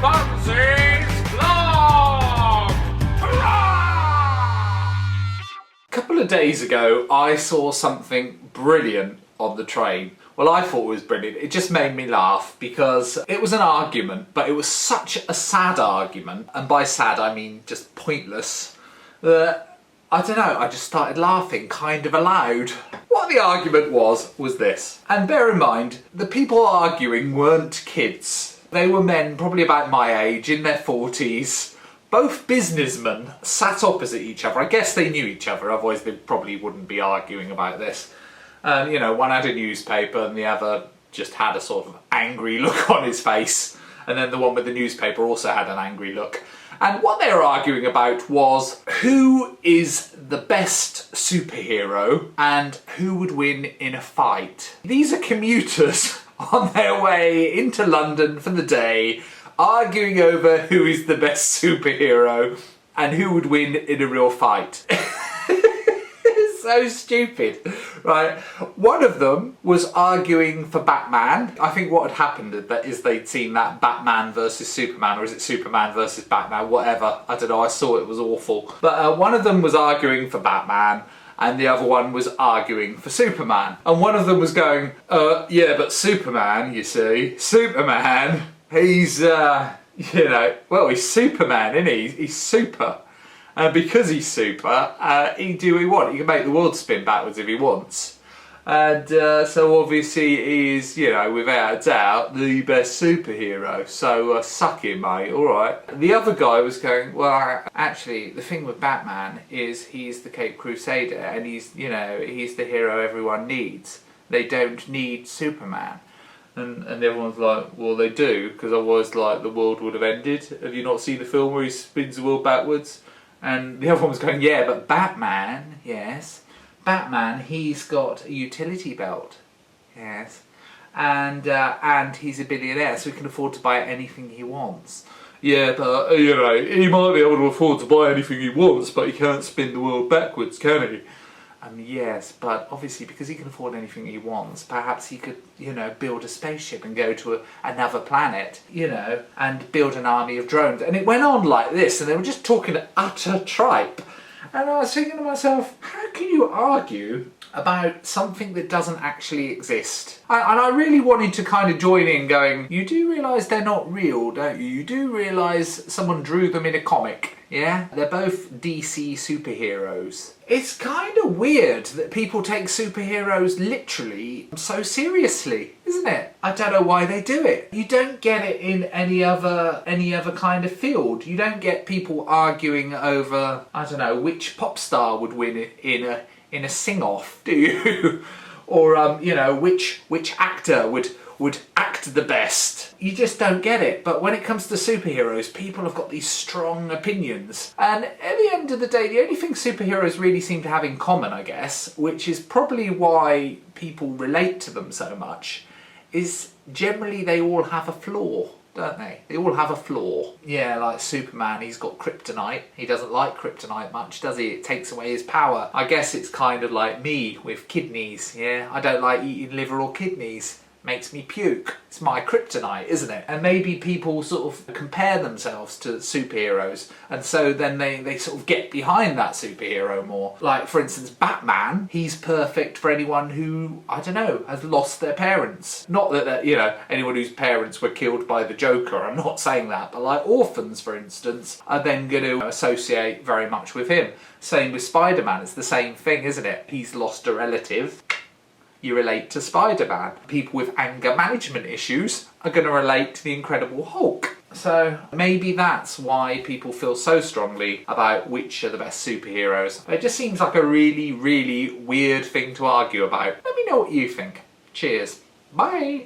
Bunzy's vlog! Hurrah! A couple of days ago, I saw something brilliant on the train. Well, I thought it was brilliant. It just made me laugh because it was an argument, but it was such a sad argument. And by sad, I mean just pointless. That, I don't know, I just started laughing kind of aloud. What the argument was this. And bear in mind, the people arguing weren't kids. They were men probably about my age, in their 40s. Both businessmen sat opposite each other. I guess they knew each other, otherwise they probably wouldn't be arguing about this. And, you know, one had a newspaper and the other just had a sort of angry look on his face. And then the one with the newspaper also had an angry look. And what they were arguing about was who is the best superhero and who would win in a fight. These are commuters on their way into London for the day, arguing over who is the best superhero and who would win in a real fight. So stupid, right? One of them was arguing for Batman. I think what had happened is they'd seen that Batman versus Superman, or is it Superman versus Batman, whatever. I don't know, I saw it was awful. But one of them was arguing for Batman, and the other one was arguing for Superman. And one of them was going, yeah, but Superman, you see, Superman, he's, you know, well, he's Superman, isn't he? He's super. And because he's super, he can do what he wants. He can make the world spin backwards if he wants. And so obviously he's, you know, without a doubt, the best superhero. So suck him, mate, alright. The other guy was going, well, actually, the thing with Batman is he's the Cape Crusader and he's, you know, he's the hero everyone needs. They don't need Superman. And everyone's like, well, they do, because otherwise, like, the world would have ended. Have you not seen the film where he spins the world backwards? And the other one was going, yeah, but Batman, yes. Batman, he's got a utility belt, yes. And he's a billionaire, so he can afford to buy anything he wants. Yeah, but, you know, he might be able to afford to buy anything he wants, but he can't spin the world backwards, can he? Yes, but obviously because he can afford anything he wants, perhaps he could, you know, build a spaceship and go to another planet, you know, and build an army of drones. And it went on like this, and they were just talking utter tripe. And I was thinking to myself, how can you argue about something that doesn't actually exist? And I really wanted to kind of join in going, you do realise they're not real, don't you? You do realise someone drew them in a comic, yeah? They're both DC superheroes. It's kind of weird that people take superheroes literally so seriously, isn't it? I don't know why they do it. You don't get it in any other kind of field. You don't get people arguing over, I don't know, which pop star would win in a sing-off, do you? Or you know, which actor would act the best. You just don't get it. But when it comes to superheroes, people have got these strong opinions. And at the end of the day, the only thing superheroes really seem to have in common, I guess, which is probably why people relate to them so much, is generally they all have a flaw, don't they? They all have a flaw. Yeah, like Superman, he's got kryptonite. He doesn't like kryptonite much, does he? It takes away his power. I guess it's kind of like me with kidneys, yeah? I don't like eating liver or kidneys. Makes me puke. It's my kryptonite, isn't it? And maybe people sort of compare themselves to superheroes, and so then they sort of get behind that superhero more. Like, for instance, Batman, he's perfect for anyone who, I don't know, has lost their parents. Not that, you know, anyone whose parents were killed by the Joker, I'm not saying that, but like orphans, for instance, are then going to associate very much with him. Same with Spider-Man, it's the same thing, isn't it? He's lost a relative. You relate to Spider-Man. People with anger management issues are going to relate to the Incredible Hulk. So maybe that's why people feel so strongly about which are the best superheroes. It just seems like a really, really weird thing to argue about. Let me know what you think. Cheers. Bye.